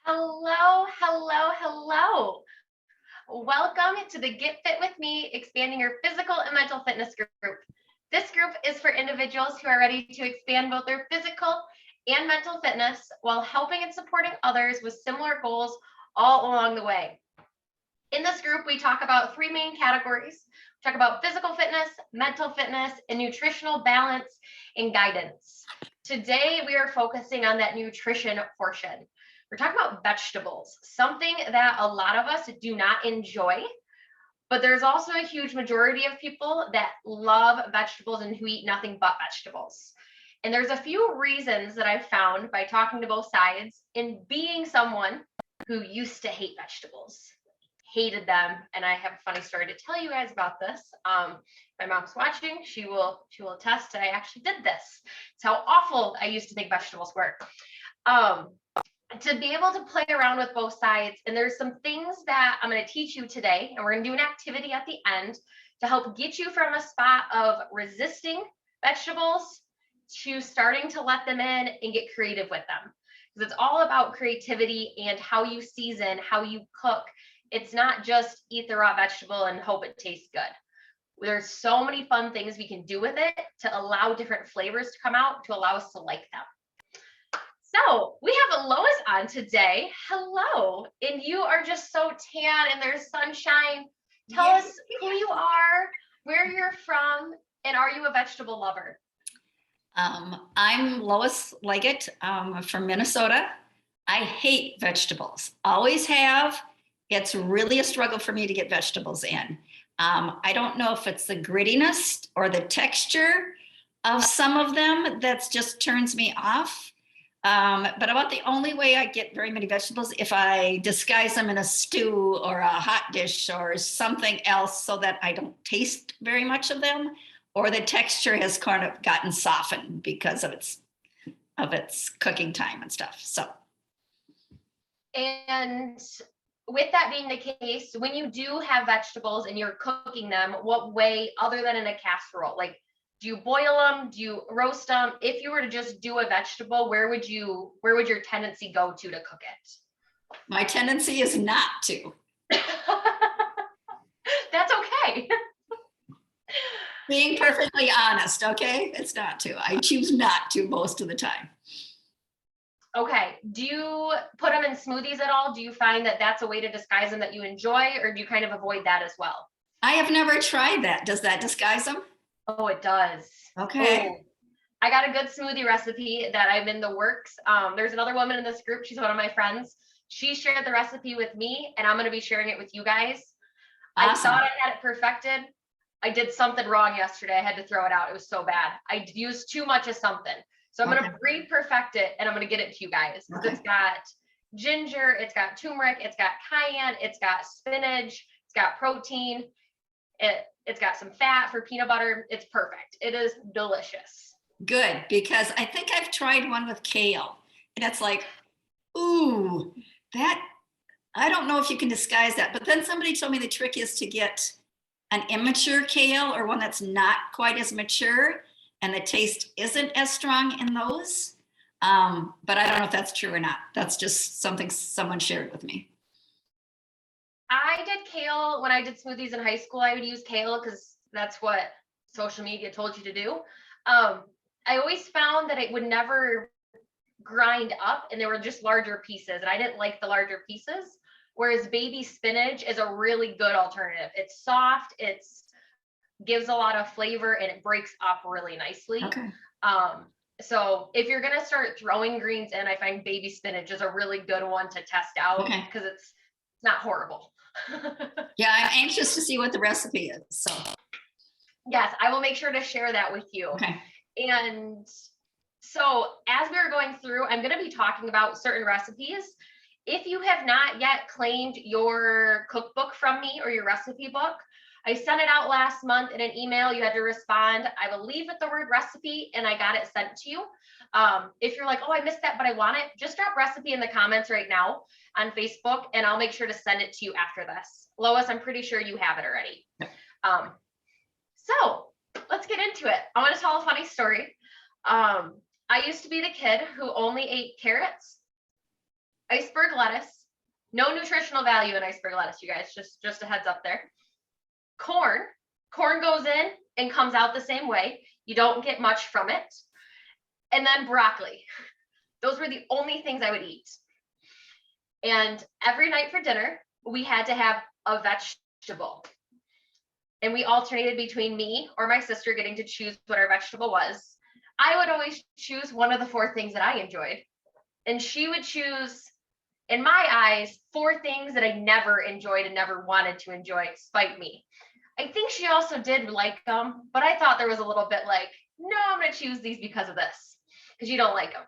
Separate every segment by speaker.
Speaker 1: Hello, hello, hello. Welcome to the Get Fit With Me, expanding your physical and mental fitness group. This group is for individuals who are ready to expand both their physical and mental fitness while helping and supporting others with similar goals all along the way. In this group, we talk about three main categories. We talk about physical fitness, mental fitness, and nutritional balance and guidance. Today, we are focusing on that nutrition portion. We're talking about vegetables, something that a lot of us do not enjoy, but there's also a huge majority of people that love vegetables and who eat nothing but vegetables. And there's a few reasons that I've found by talking to both sides and being someone who used to hate vegetables, hated them. And I have a funny story to tell you guys about this. My mom's watching, she will attest that I actually did this. It's how awful I used to think vegetables were. To be able to play around with both sides. And there's some things that I'm going to teach you today, and we're going to do an activity at the end to help get you from a spot of resisting vegetables to starting to let them in and get creative with them. Because it's all about creativity and how you season, how you cook. It's not just eat the raw vegetable and hope it tastes good. There's so many fun things we can do with it to allow different flavors to come out, to allow us to like them. So we have Lois on today. Hello. And you are just so tan and there's sunshine. Tell us who you are, where you're from, and are you a vegetable lover?
Speaker 2: I'm Lois Leggett from Minnesota. I hate vegetables, always have. It's really a struggle for me to get vegetables in. I don't know if it's the grittiness or the texture of some of them that just turns me off. But about the only way I get very many vegetables if I disguise them in a stew or a hot dish or something else so that I don't taste very much of them, or the texture has kind of gotten softened because of its cooking time and stuff. So.
Speaker 1: And with that being the case, when you do have vegetables and you're cooking them, what way other than in a casserole? Like, do you boil them? Do you roast them? If you were to just do a vegetable, where would your tendency go to cook it?
Speaker 2: My tendency is not to.
Speaker 1: That's okay.
Speaker 2: Being perfectly honest, okay? It's not to. I choose not to most of the time.
Speaker 1: Okay. Do you put them in smoothies at all? Do you find that that's a way to disguise them that you enjoy, or do you kind of avoid that as well?
Speaker 2: I have never tried that. Does that disguise them?
Speaker 1: Oh, it does.
Speaker 2: Okay.
Speaker 1: Oh, I got a good smoothie recipe that I'm in the works. There's another woman in this group. She's one of my friends. She shared the recipe with me, and I'm going to be sharing it with you guys. Awesome. I thought I had it perfected. I did something wrong yesterday. I had to throw it out. It was so bad. I used too much of something. So I'm going to re-perfect it, and I'm going to get it to you guys. Okay. It's got ginger, it's got turmeric, it's got cayenne, it's got spinach, it's got protein. It's got some fat for peanut butter. It's perfect. It is delicious.
Speaker 2: Good, because I think I've tried one with kale, and it's like, ooh, that, I don't know if you can disguise that. But then somebody told me the trick is to get an immature kale or one that's not quite as mature, and the taste isn't as strong in those. But I don't know if that's true or not. That's just something someone shared with me.
Speaker 1: I did kale when I did smoothies in high school. I would use kale because that's what social media told you to do. I always found that it would never grind up, and there were just larger pieces, and I didn't like the larger pieces. Whereas baby spinach is a really good alternative. It's soft, gives a lot of flavor, and it breaks up really nicely.
Speaker 2: Okay.
Speaker 1: So if you're gonna start throwing greens in, I find baby spinach is a really good one to test out because it's not horrible.
Speaker 2: Yeah, I'm anxious to see what the recipe is. So
Speaker 1: yes, I will make sure to share that with you.
Speaker 2: Okay.
Speaker 1: And so as we are going through, I'm going to be talking about certain recipes. If you have not yet claimed your cookbook from me or your recipe book, I sent it out last month in an email. You had to respond, I believe, with the word recipe, and I got it sent to you. If you're like, oh, I missed that, but I want it, just drop recipe in the comments right now on Facebook, and I'll make sure to send it to you after this. Lois, I'm pretty sure you have it already. So let's get into it. I want to tell a funny story. I used to be the kid who only ate carrots. iceberg lettuce, no nutritional value in iceberg lettuce, you guys, just a heads up there. Corn goes in and comes out the same way. You don't get much from it. And then broccoli. Those were the only things I would eat. And every night for dinner, we had to have a vegetable. And we alternated between me or my sister getting to choose what our vegetable was. I would always choose one of the 4 things that I enjoyed. And she would choose, in my eyes, 4 things that I never enjoyed and never wanted to enjoy, spite me. I think she also did like them, but I thought there was a little bit like, no, I'm going to choose these because of this, because you don't like them.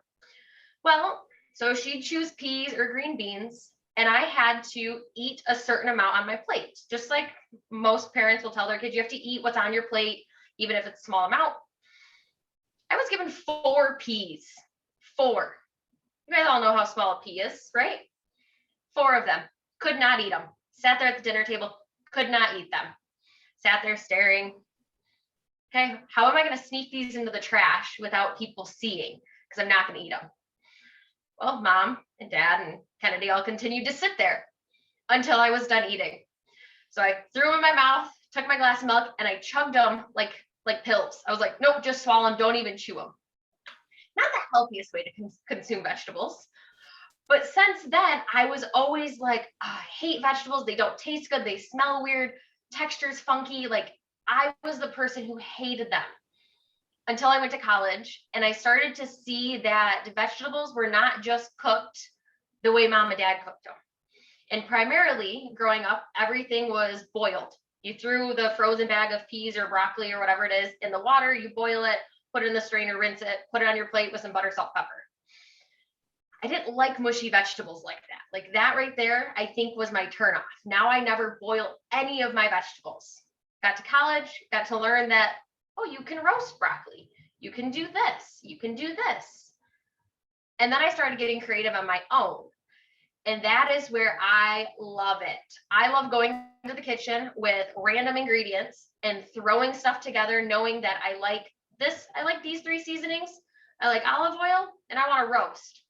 Speaker 1: Well, so she'd choose peas or green beans, and I had to eat a certain amount on my plate. Just like most parents will tell their kids, you have to eat what's on your plate, even if it's a small amount. I was given 4 peas. 4. You guys all know how small a pea is, right? 4 of them. Could not eat them. Sat there at the dinner table, could not eat them. Sat there staring. Okay, how am I going to sneak these into the trash without people seeing? Because I'm not going to eat them. Well, Mom and Dad and Kennedy all continued to sit there until I was done eating. So I threw them in my mouth, took my glass of milk, and I chugged them like pills. I was like, nope, just swallow them, don't even chew them. Not the healthiest way to consume vegetables. But since then, I was always like, oh, I hate vegetables. They don't taste good. They smell weird. Texture's funky. Like, I was the person who hated them until I went to college, and I started to see that vegetables were not just cooked the way Mom and Dad cooked them. And primarily, growing up, everything was boiled. You threw the frozen bag of peas or broccoli or whatever it is in the water, you boil it, put it in the strainer, rinse it, put it on your plate with some butter, salt, pepper. I didn't like mushy vegetables like that. Like that right there, I think was my turnoff. Now I never boil any of my vegetables. Got to college, got to learn that, oh, you can roast broccoli. You can do this. You can do this. And then I started getting creative on my own. And that is where I love it. I love going to the kitchen with random ingredients and throwing stuff together, knowing that I like this. I like these 3 seasonings. I like olive oil, and I want to roast.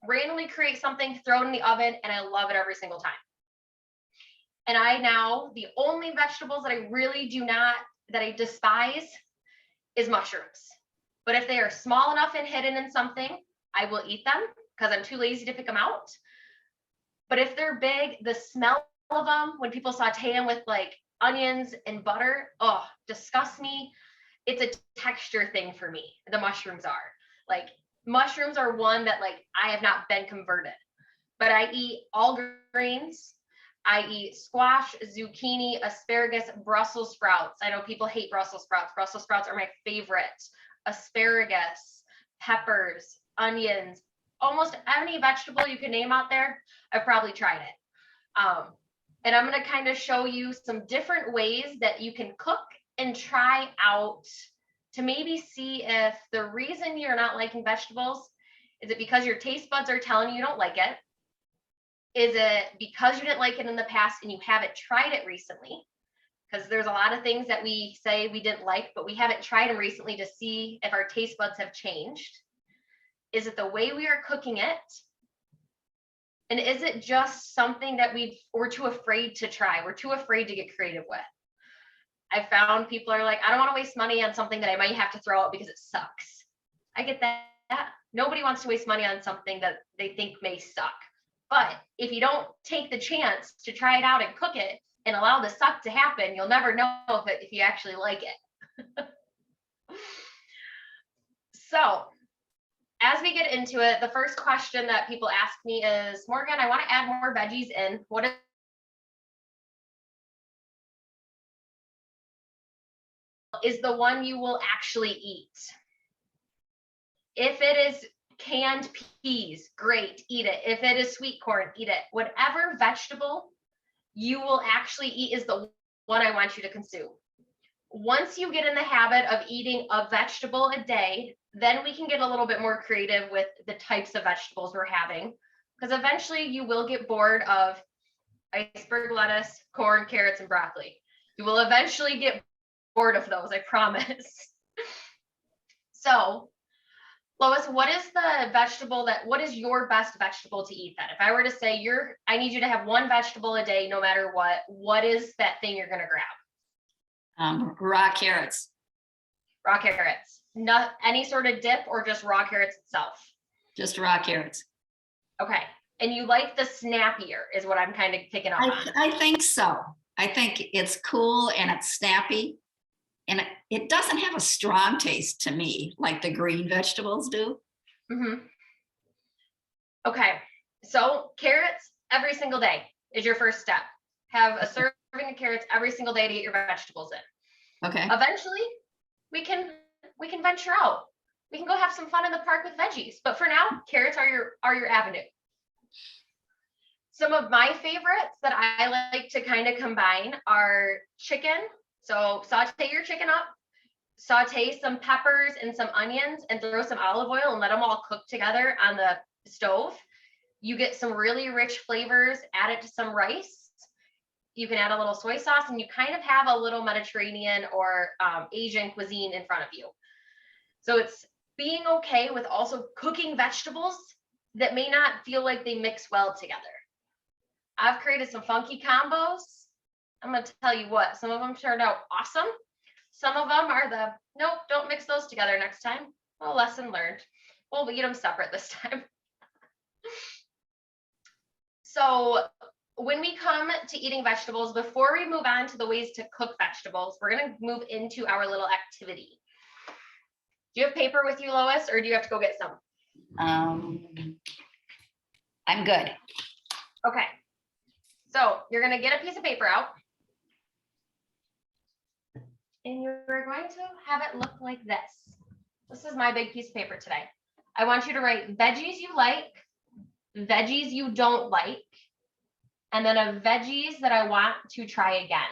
Speaker 1: Randomly create something, throw it in the oven, and I love it every single time. And I now, the only vegetables that I really do not, that I despise is mushrooms. But if they are small enough and hidden in something, I will eat them because I'm too lazy to pick them out. But if they're big, the smell of them, when people saute them with like onions and butter, oh, disgusts me. It's a texture thing for me. The mushrooms are. Like, mushrooms are one that like I have not been converted, but I eat all greens. I eat squash, zucchini, asparagus, Brussels sprouts. I know people hate Brussels sprouts. Brussels sprouts are my favorite. Asparagus, peppers, onions, almost any vegetable you can name out there, I've probably tried it. And I'm going to kind of show you some different ways that you can cook and try out to maybe see if the reason you're not liking vegetables, is it because your taste buds are telling you don't like it? Is it because you didn't like it in the past and you haven't tried it recently? Because there's a lot of things that we say we didn't like, but we haven't tried them recently to see if our taste buds have changed. Is it the way we are cooking it? And is it just something that we're too afraid to try? We're too afraid to get creative with. I found people are like, I don't want to waste money on something that I might have to throw out because it sucks. I get that. Nobody wants to waste money on something that they think may suck. But if you don't take the chance to try it out and cook it and allow the suck to happen, you'll never know if you actually like it. So as we get into it, the first question that people ask me is, Morgan, I want to add more veggies in. What is the one you will actually eat? If it is canned peas, great, eat it. If it is sweet corn, eat it. Whatever vegetable you will actually eat is the one I want you to consume. Once you get in the habit of eating a vegetable a day, then we can get a little bit more creative with the types of vegetables we're having, because eventually you will get bored of iceberg lettuce, corn, carrots, and broccoli. You will eventually get bored of those, I promise. So Lois, what is the vegetable what is your best vegetable to eat then? If I were to say I need you to have one vegetable a day, no matter what is that thing you're going to grab?
Speaker 2: Raw carrots.
Speaker 1: Raw carrots. Not any sort of dip or just raw carrots itself?
Speaker 2: Just raw carrots.
Speaker 1: Okay. And you like the snappier is what I'm kind of picking up on.
Speaker 2: I think so. I think it's cool and it's snappy. And it doesn't have a strong taste to me like the green vegetables do.
Speaker 1: Mm-hmm. Okay. So carrots every single day is your first step. Have a serving of carrots every single day to get your vegetables in.
Speaker 2: Okay.
Speaker 1: Eventually, we can venture out. We can go have some fun in the park with veggies. But for now, carrots are your avenue. Some of my favorites that I like to kind of combine are chicken. So saute your chicken up, saute some peppers and some onions and throw some olive oil and let them all cook together on the stove. You get some really rich flavors, add it to some rice. You can add a little soy sauce and you kind of have a little Mediterranean or Asian cuisine in front of you. So it's being okay with also cooking vegetables that may not feel like they mix well together. I've created some funky combos. I'm going to tell you what, some of them turned out awesome. Some of them are nope, don't mix those together next time. Well, lesson learned. We'll eat them separate this time. So when we come to eating vegetables, before we move on to the ways to cook vegetables, we're going to move into our little activity. Do you have paper with you, Lois, or do you have to go get some?
Speaker 2: I'm good.
Speaker 1: Okay. So you're going to get a piece of paper out. And you're going to have it look like this. This is my big piece of paper today. I want you to write veggies you like, veggies you don't like, and then a veggies that I want to try again.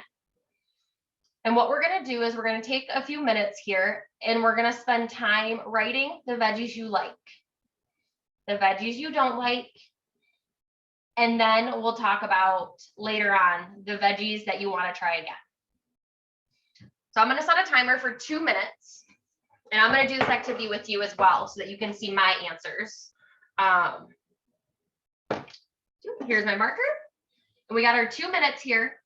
Speaker 1: And what we're going to do is we're going to take a few minutes here and we're going to spend time writing the veggies you like, the veggies you don't like, and then we'll talk about later on the veggies that you want to try again. So I'm going to set a timer for 2 minutes, and I'm going to do this activity with you as well so that you can see my answers. Here's my marker. And we got our 2 minutes here,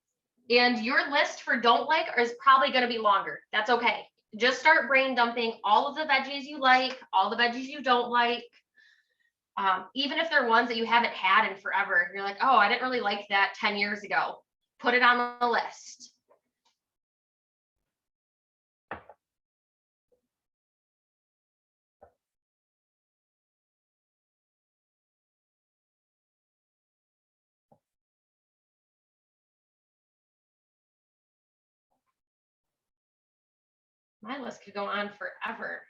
Speaker 1: and your list for don't like is probably going to be longer. That's okay. Just start brain dumping all of the veggies you like, all the veggies you don't like. Even if they're ones that you haven't had in forever, you're like, oh, I didn't really like that 10 years ago. Put it on the list. My list could go on forever.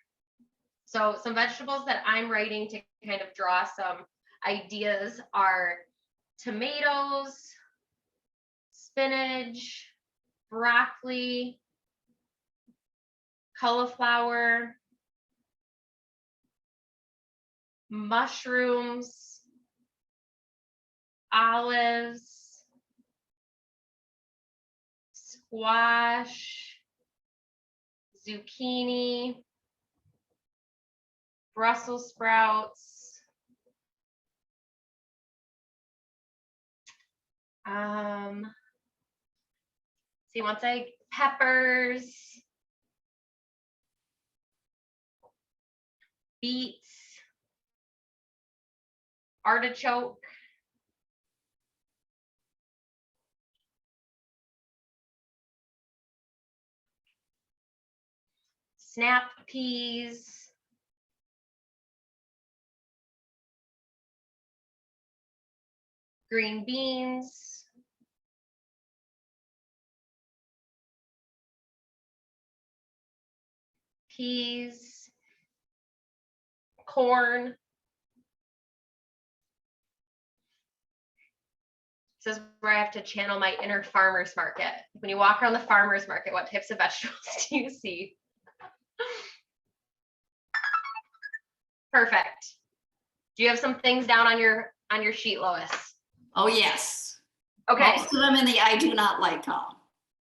Speaker 1: So some vegetables that I'm writing to kind of draw some ideas are tomatoes, spinach, broccoli, cauliflower, mushrooms, olives, squash, zucchini, Brussels sprouts, peppers, beets, artichoke, snap peas, green beans, peas, corn. This is where I have to channel my inner farmer's market. When you walk around the farmer's market, what types of vegetables do you see? Perfect. Do you have some things down on your sheet, Lois?
Speaker 2: Oh, yes.
Speaker 1: Okay.
Speaker 2: Most of them in the I do not like column.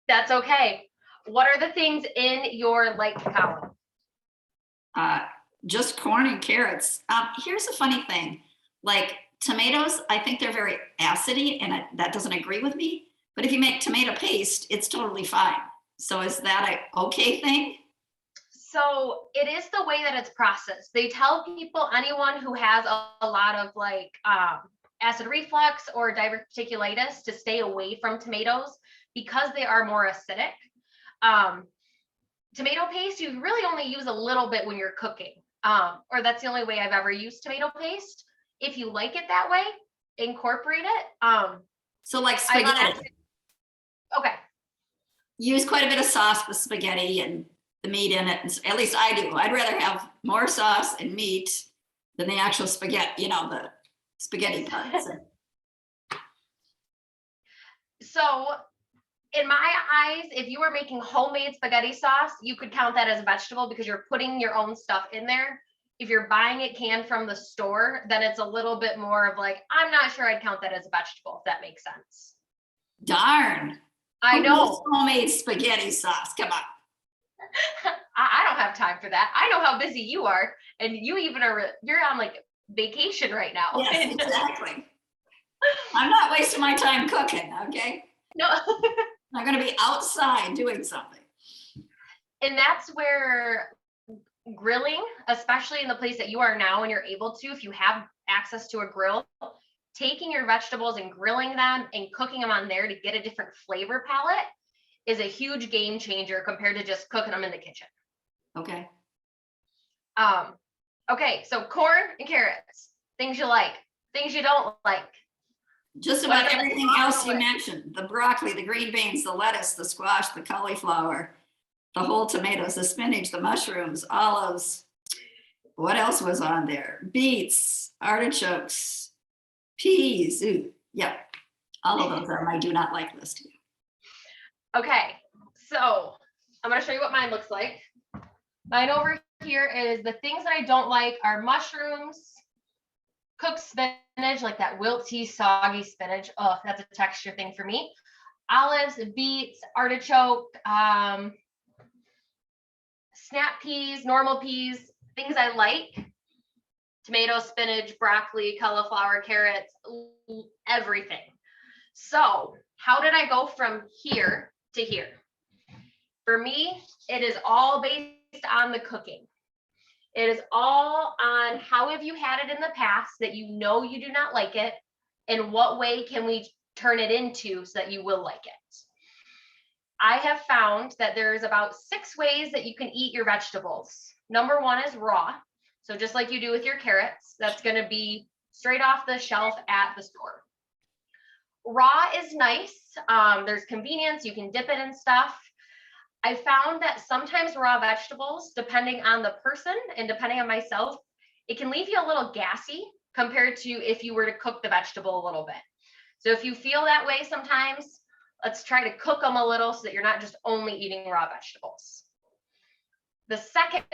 Speaker 1: That's okay. What are the things in your like column?
Speaker 2: just corn and carrots. Here's a funny thing, like tomatoes, I think they're very acidy, and that doesn't agree with me. But if you make tomato paste, it's totally fine. So is that a okay thing?
Speaker 1: So it is the way that it's processed. They tell people, anyone who has a lot of like acid reflux or diverticulitis, to stay away from tomatoes because they are more acidic. Tomato paste, you really only use a little bit when you're cooking, or that's the only way I've ever used tomato paste. If you like it that way, incorporate it.
Speaker 2: So like spaghetti,
Speaker 1: Okay.
Speaker 2: use quite a bit of sauce with spaghetti and the meat in it. And at least I do. I'd rather have more sauce and meat than the actual spaghetti, the spaghetti parts.
Speaker 1: So in my eyes, if you were making homemade spaghetti sauce, you could count that as a vegetable because you're putting your own stuff in there. If you're buying it canned from the store, then it's a little bit more of like, I'm not sure I'd count that as a vegetable, if that makes sense.
Speaker 2: Darn.
Speaker 1: I know.
Speaker 2: Homemade spaghetti sauce. Come on.
Speaker 1: I don't have time for that. I know how busy you are, and you're on like vacation right now.
Speaker 2: Yes, exactly. I'm not wasting my time cooking, okay?
Speaker 1: No.
Speaker 2: I'm going to be outside doing something.
Speaker 1: And that's where grilling, especially in the place that you are now and you're able to, if you have access to a grill, taking your vegetables and grilling them and cooking them on there to get a different flavor palette is a huge game changer compared to just cooking them in the kitchen.
Speaker 2: Okay.
Speaker 1: Okay, so corn and carrots, things you like, things you don't like.
Speaker 2: Just about everything else you mentioned: the broccoli, the green beans, the lettuce, the squash, the cauliflower, the whole tomatoes, the spinach, the mushrooms, olives. What else was on there? Beets, artichokes, peas. Ooh, yeah, all of those are my do not like list.
Speaker 1: Okay, so I'm going to show you what mine looks like. Mine over here is the things that I don't like are mushrooms, cooked spinach, like that wilty, soggy spinach. Oh, that's a texture thing for me. Olives, beets, artichoke, snap peas, normal peas, things I like. Tomato, spinach, broccoli, cauliflower, carrots, everything. So how did I go from here to here? For me, it is all based on the cooking. It is all on how have you had it in the past that you know you do not like it, and what way can we turn it into so that you will like it. I have found that there's about 6 ways that you can eat your vegetables. Number 1 is raw. So just like you do with your carrots, that's going to be straight off the shelf at the store. Raw is nice. There's convenience. You can dip it in stuff. I found that sometimes raw vegetables, depending on the person and depending on myself, it can leave you a little gassy compared to if you were to cook the vegetable a little bit. So if you feel that way sometimes, let's try to cook them a little so that you're not just only eating raw vegetables. The second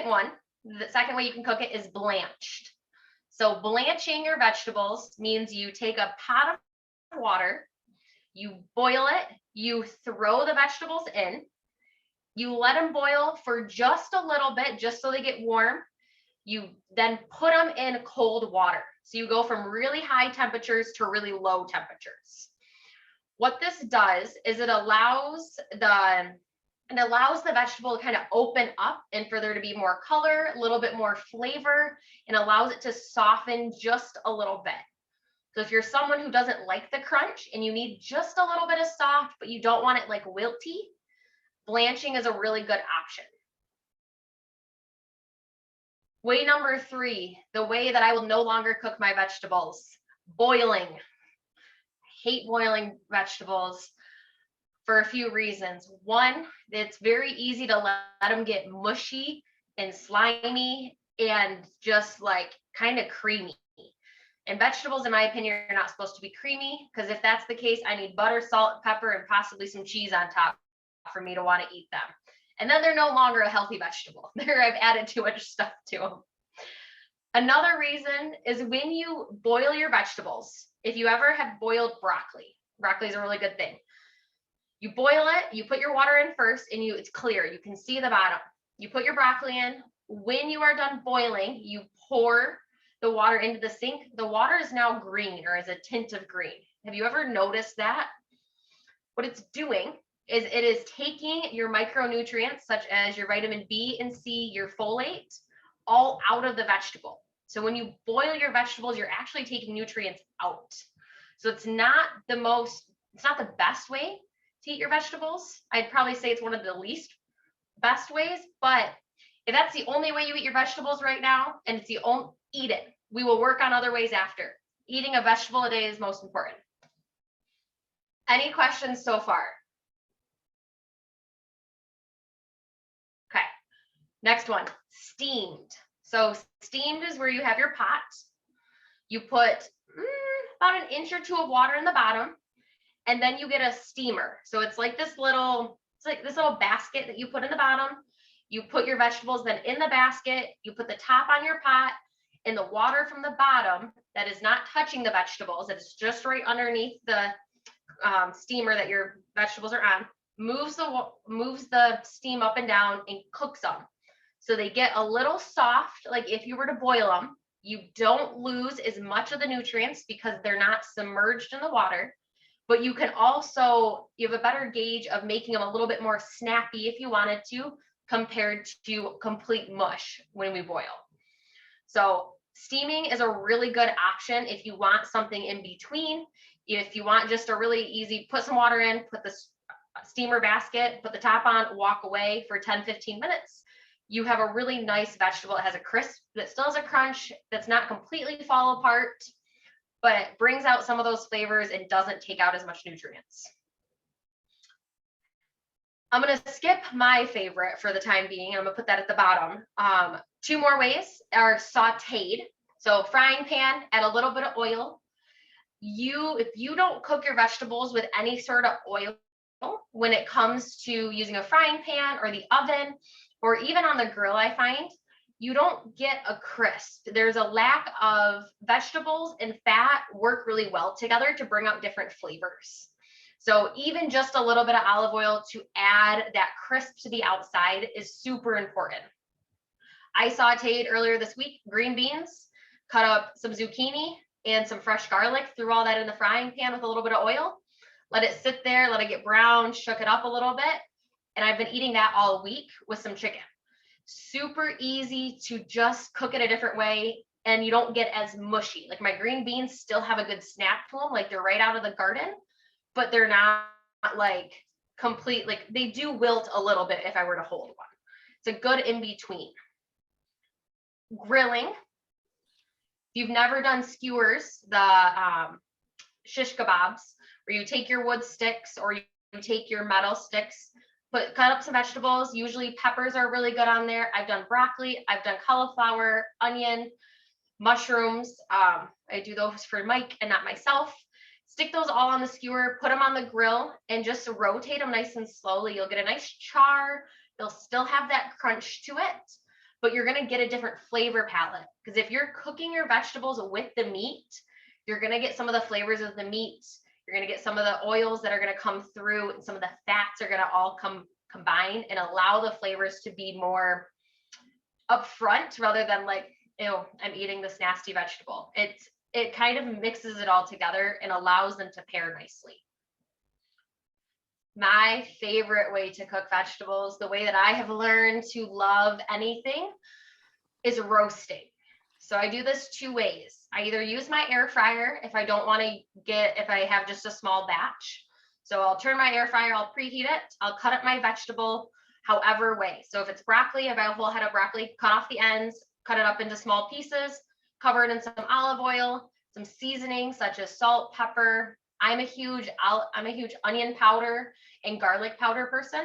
Speaker 1: way you can cook it is blanched. So blanching your vegetables means you take a pot of water, you boil it, you throw the vegetables in, you let them boil for just a little bit, just so they get warm. You then put them in cold water. So you go from really high temperatures to really low temperatures. What this does is it allows the vegetable to kind of open up and for there to be more color, a little bit more flavor, and allows it to soften just a little bit. So if you're someone who doesn't like the crunch and you need just a little bit of soft, but you don't want it like wilty, blanching is a really good option. Way number 3, the way that I will no longer cook my vegetables: boiling. I hate boiling vegetables for a few reasons. 1, it's very easy to let them get mushy and slimy and just like kind of creamy. And vegetables, in my opinion, are not supposed to be creamy, because if that's the case, I need butter, salt, pepper, and possibly some cheese on top for me to want to eat them. And then they're no longer a healthy vegetable. I've added too much stuff to them. Another reason is when you boil your vegetables, if you ever have boiled broccoli is a really good thing. You boil it, you put your water in first, and it's clear. You can see the bottom. You put your broccoli in, When you are done boiling, you pour the water into the sink. The water is now green or is a tint of green. Have you ever noticed that? What it's doing is it is taking your micronutrients such as your vitamin B and C, your folate, all out of the vegetable. So when you boil your vegetables, you're actually taking nutrients out. So it's not the best way to eat your vegetables. I'd probably say it's one of the least best ways, but if that's the only way you eat your vegetables right now, and it's the only, eat it. We will work on other ways after. Eating a vegetable a day is most important. Any questions so far? Okay, next one, steamed. So steamed is where you have your pot. You put about an inch or two of water in the bottom, and then you get a steamer. So it's like this little basket that you put in the bottom. You put your vegetables then in the basket, you put the top on your pot, and the water from the bottom that is not touching the vegetables, that is just right underneath the steamer that your vegetables are on, moves the steam up and down and cooks them. So they get a little soft, like if you were to boil them, you don't lose as much of the nutrients because they're not submerged in the water, but you have a better gauge of making them a little bit more snappy if you wanted to, compared to complete mush when we boil. So steaming is a really good option if you want something in between. If you want just a really easy, put some water in, put the steamer basket, put the top on, walk away for 10-15 minutes. You have a really nice vegetable. It has a crisp that still has a crunch, that's not completely fall apart, but brings out some of those flavors and doesn't take out as much nutrients. I'm going to skip my favorite for the time being. I'm going to put that at the bottom. Two more ways are sauteed. So frying pan, add a little bit of oil. If you don't cook your vegetables with any sort of oil, when it comes to using a frying pan or the oven, or even on the grill, I find you don't get a crisp. There's a lack of vegetables and fat work really well together to bring out different flavors. So even just a little bit of olive oil to add that crisp to the outside is super important. I sauteed earlier this week green beans, cut up some zucchini and some fresh garlic, threw all that in the frying pan with a little bit of oil, let it sit there, let it get brown, shook it up a little bit. And I've been eating that all week with some chicken. Super easy to just cook it a different way, and you don't get as mushy. Like my green beans still have a good snap to them, like they're right out of the garden, but they're not like complete, like they do wilt a little bit if I were to hold one. It's a good in between. Grilling. If you've never done skewers, the shish kebabs, where you take your wood sticks or you take your metal sticks, cut up some vegetables. Usually peppers are really good on there. I've done broccoli, I've done cauliflower, onion, mushrooms. I do those for Mike and not myself. Stick those all on the skewer, put them on the grill, and just rotate them nice and slowly. You'll get a nice char. They'll still have that crunch to it, but you're going to get a different flavor palette. Because if you're cooking your vegetables with the meat, you're going to get some of the flavors of the meat. You're going to get some of the oils that are going to come through, and some of the fats are going to all combine and allow the flavors to be more upfront rather than like, ew, I'm eating this nasty vegetable. It kind of mixes it all together and allows them to pair nicely. My favorite way to cook vegetables, the way that I have learned to love anything, is roasting. So I do this two ways. I either use my air fryer if I don't want to if I have just a small batch. So I'll turn my air fryer, I'll preheat it, I'll cut up my vegetable however way. So if it's broccoli, I buy a whole head of broccoli, cut off the ends, cut it up into small pieces, cover it in some olive oil, some seasoning such as salt, pepper. I'm a huge onion powder and garlic powder person.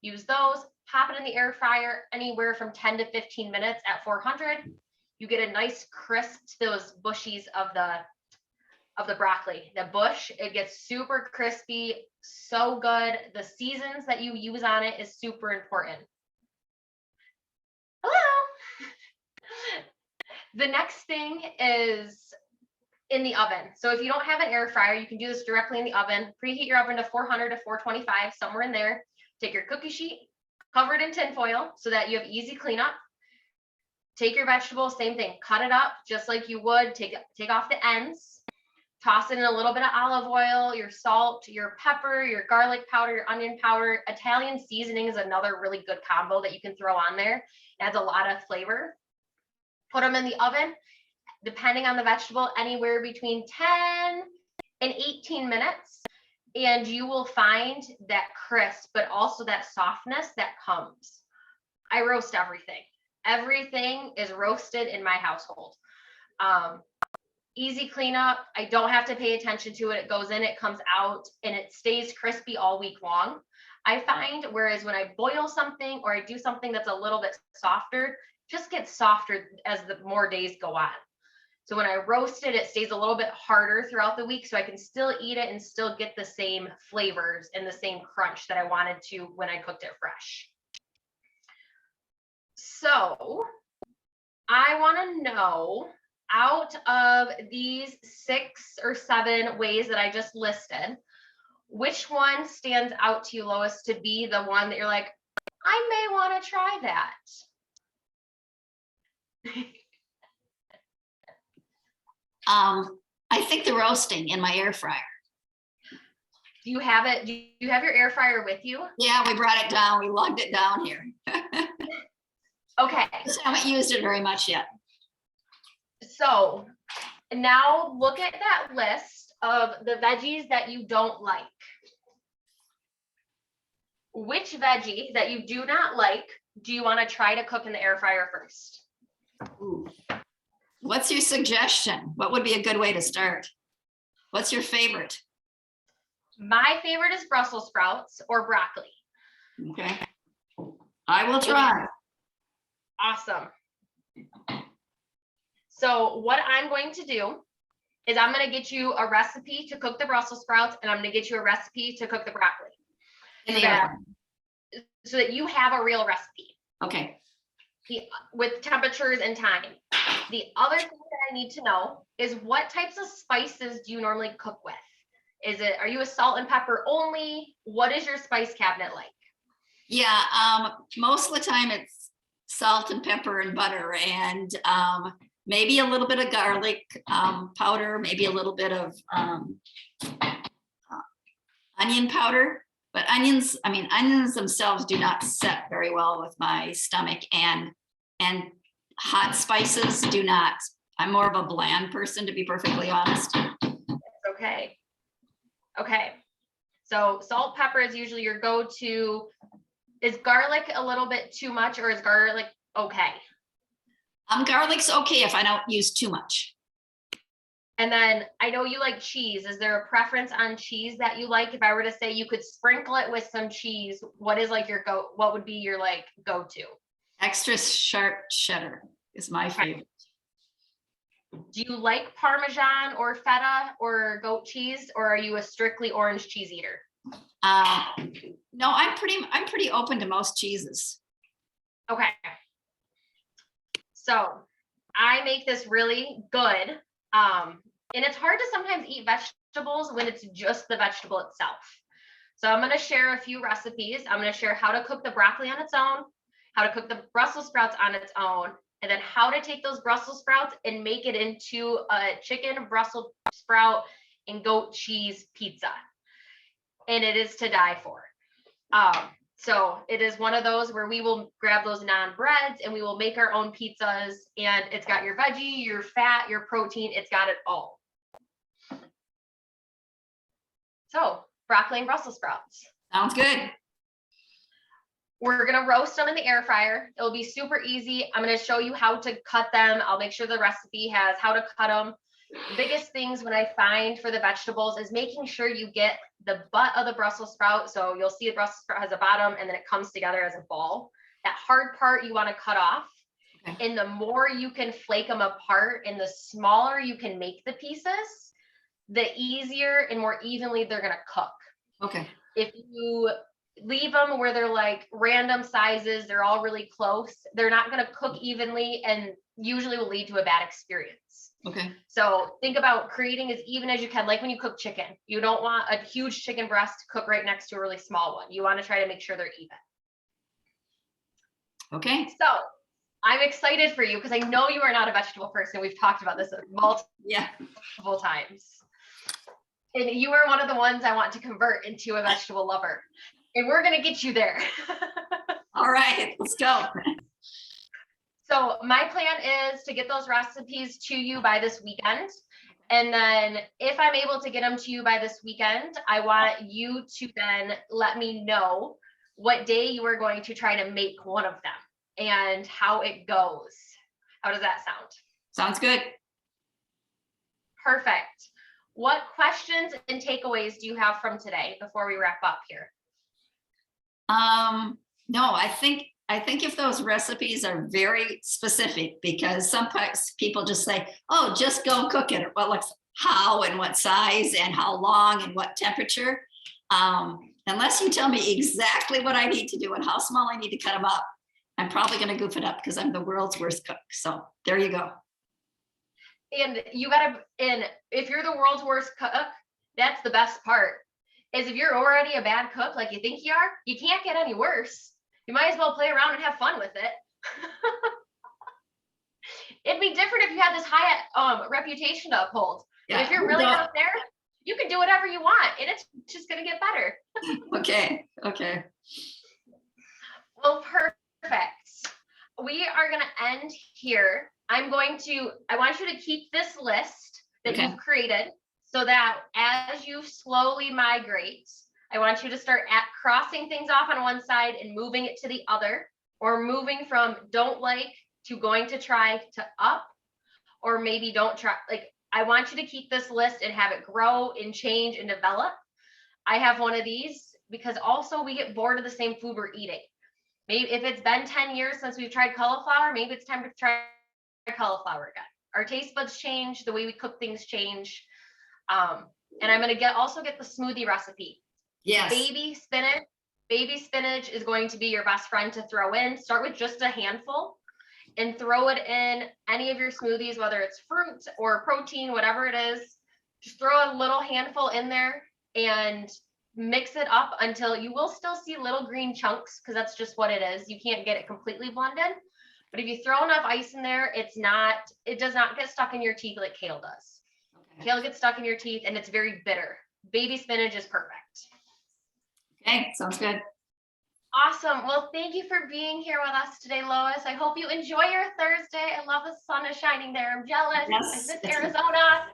Speaker 1: Use those, pop it in the air fryer anywhere from 10 to 15 minutes at 400. You get a nice crisp to those bushies of the broccoli. The bush, it gets super crispy, so good. The seasons that you use on it is super important. Hello. The next thing is in the oven. So if you don't have an air fryer, you can do this directly in the oven. Preheat your oven to 400 to 425, somewhere in there. Take your cookie sheet, cover it in tin foil so that you have easy cleanup. take your vegetables, same thing, cut it up just like you would, take off the ends, toss it in a little bit of olive oil, your salt, your pepper, your garlic powder, your onion powder. Italian seasoning is another really good combo that you can throw on there. It adds a lot of flavor. Put them in the oven, depending on the vegetable, anywhere between 10 and 18 minutes. And you will find that crisp, but also that softness that comes. I roast everything. Everything is roasted in my household. Easy cleanup. I don't have to pay attention to it. It goes in, it comes out, and it stays crispy all week long. I find, whereas when I boil something or I do something that's a little bit softer, just gets softer as the more days go on. So when I roast it, it stays a little bit harder throughout the week, so I can still eat it and still get the same flavors and the same crunch that I wanted to when I cooked it fresh. So I want to know, out of these 6 or 7 ways that I just listed, which one stands out to you, Lois, to be the one that you're like, I may want to try that?
Speaker 2: I think the roasting in my air fryer.
Speaker 1: Do you have it? Do you have your air fryer with you?
Speaker 2: Yeah, we brought it down. We lugged it down here.
Speaker 1: Okay.
Speaker 2: Just haven't used it very much yet.
Speaker 1: So now look at that list of the veggies that you don't like. Which veggie that you do not like do you want to try to cook in the air fryer first?
Speaker 2: Ooh. What's your suggestion? What would be a good way to start? What's your favorite?
Speaker 1: My favorite is Brussels sprouts or broccoli.
Speaker 2: Okay. I will try.
Speaker 1: Awesome. So what I'm going to do is I'm going to get you a recipe to cook the Brussels sprouts, and I'm going to get you a recipe to cook the broccoli. So that you have a real recipe.
Speaker 2: Okay.
Speaker 1: With temperatures and time. The other thing that I need to know is, what types of spices do you normally cook with? Are you a salt and pepper only? What is your spice cabinet like?
Speaker 2: Yeah, most of the time it's salt and pepper and butter, and maybe a little bit of garlic powder, maybe a little bit of onion powder. But onions themselves do not set very well with my stomach, and hot spices do not. I'm more of a bland person, to be perfectly honest.
Speaker 1: Okay. Okay. So salt, pepper is usually your go-to. Is garlic a little bit too much, or is garlic okay?
Speaker 2: Garlic's okay if I don't use too much.
Speaker 1: And then I know you like cheese. Is there a preference on cheese that you like? If I were to say you could sprinkle it with some cheese, what would be your like go-to?
Speaker 2: Extra sharp cheddar is my favorite.
Speaker 1: Do you like Parmesan or feta or goat cheese, or are you a strictly orange cheese eater?
Speaker 2: No, I'm pretty open to most cheeses.
Speaker 1: Okay. So I make this really good. And it's hard to sometimes eat vegetables when it's just the vegetable itself. So I'm going to share a few recipes. I'm going to share how to cook the broccoli on its own, how to cook the Brussels sprouts on its own, and then how to take those Brussels sprouts and make it into a chicken Brussels sprout and goat cheese pizza. And it is to die for. So it is one of those where we will grab those non-breads and we will make our own pizzas, and it's got your veggie, your fat, your protein, it's got it all. So broccoli and Brussels sprouts.
Speaker 2: Sounds good.
Speaker 1: We're going to roast them in the air fryer. It'll be super easy. I'm going to show you how to cut them. I'll make sure the recipe has how to cut them. The biggest things when I find for the vegetables is making sure you get the butt of the Brussels sprout. So you'll see the Brussels sprout has a bottom and then it comes together as a ball. That hard part you want to cut off. Okay. And the more you can flake them apart and the smaller you can make the pieces, the easier and more evenly they're going to cook.
Speaker 2: Okay.
Speaker 1: If you leave them where they're like random sizes, they're all really close, they're not going to cook evenly and usually will lead to a bad experience.
Speaker 2: Okay.
Speaker 1: So think about creating as even as you can. Like when you cook chicken, you don't want a huge chicken breast to cook right next to a really small one. You want to try to make sure they're even.
Speaker 2: Okay.
Speaker 1: So I'm excited for you because I know you are not a vegetable person. We've talked about this multiple times. And you are one of the ones I want to convert into a vegetable lover. And we're going to get you there.
Speaker 2: All right, let's go.
Speaker 1: So my plan is to get those recipes to you by this weekend. And then if I'm able to get them to you by this weekend, I want you to then let me know what day you are going to try to make one of them and how it goes. How does that sound?
Speaker 2: Sounds good.
Speaker 1: Perfect. What questions and takeaways do you have from today before we wrap up here?
Speaker 2: No, I think if those recipes are very specific, because sometimes people just say, oh, just go cook it. Well, it's how and what size and how long and what temperature. Unless you tell me exactly what I need to do and how small I need to cut them up, I'm probably going to goof it up because I'm the world's worst cook. So there you go.
Speaker 1: And if you're the world's worst cook, that's the best part, is if you're already a bad cook like you think you are, you can't get any worse. You might as well play around and have fun with it. It'd be different if you had this high reputation to uphold. Yeah, but if you're really out there, you can do whatever you want and it's just going to get better.
Speaker 2: Okay.
Speaker 1: Well, perfect. We are going to end here. I want you to keep this list that you've created so that as you slowly migrate, I want you to start crossing things off on one side and moving it to the other, or moving from don't like to going to try to up, or maybe don't try. Like, I want you to keep this list and have it grow and change and develop. I have one of these because also we get bored of the same food we're eating. Maybe if it's been 10 years since we've tried cauliflower, maybe it's time to try cauliflower again. Our taste buds change, the way we cook things change. And I'm going to also get the smoothie recipe. Yes. Baby spinach is going to be your best friend to throw in. Start with just a handful and throw it in any of your smoothies, whether it's fruit or protein, whatever it is. Just throw a little handful in there and mix it up until you will still see little green chunks, because that's just what it is. You can't get it completely blended. But if you throw enough ice in there, it does not get stuck in your teeth like kale does. Okay. Kale gets stuck in your teeth and it's very bitter. Baby spinach is perfect.
Speaker 2: Okay, sounds good.
Speaker 1: Awesome. Well, thank you for being here with us today, Lois. I hope you enjoy your Thursday. I love the sun is shining there. I'm jealous. Yes, I miss Arizona.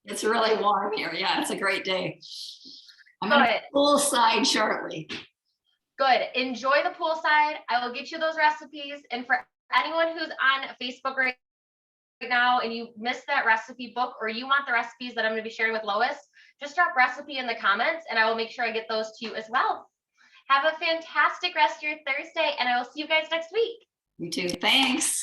Speaker 2: It's really warm here. Yeah, it's a great day. I'm on the poolside shortly.
Speaker 1: Good. Enjoy the poolside. I will get you those recipes. And for anyone who's on Facebook right now and you missed that recipe book, or you want the recipes that I'm going to be sharing with Lois, just drop recipe in the comments and I will make sure I get those to you as well. Have a fantastic rest of your Thursday and I will see you guys next week.
Speaker 2: You too. Thanks.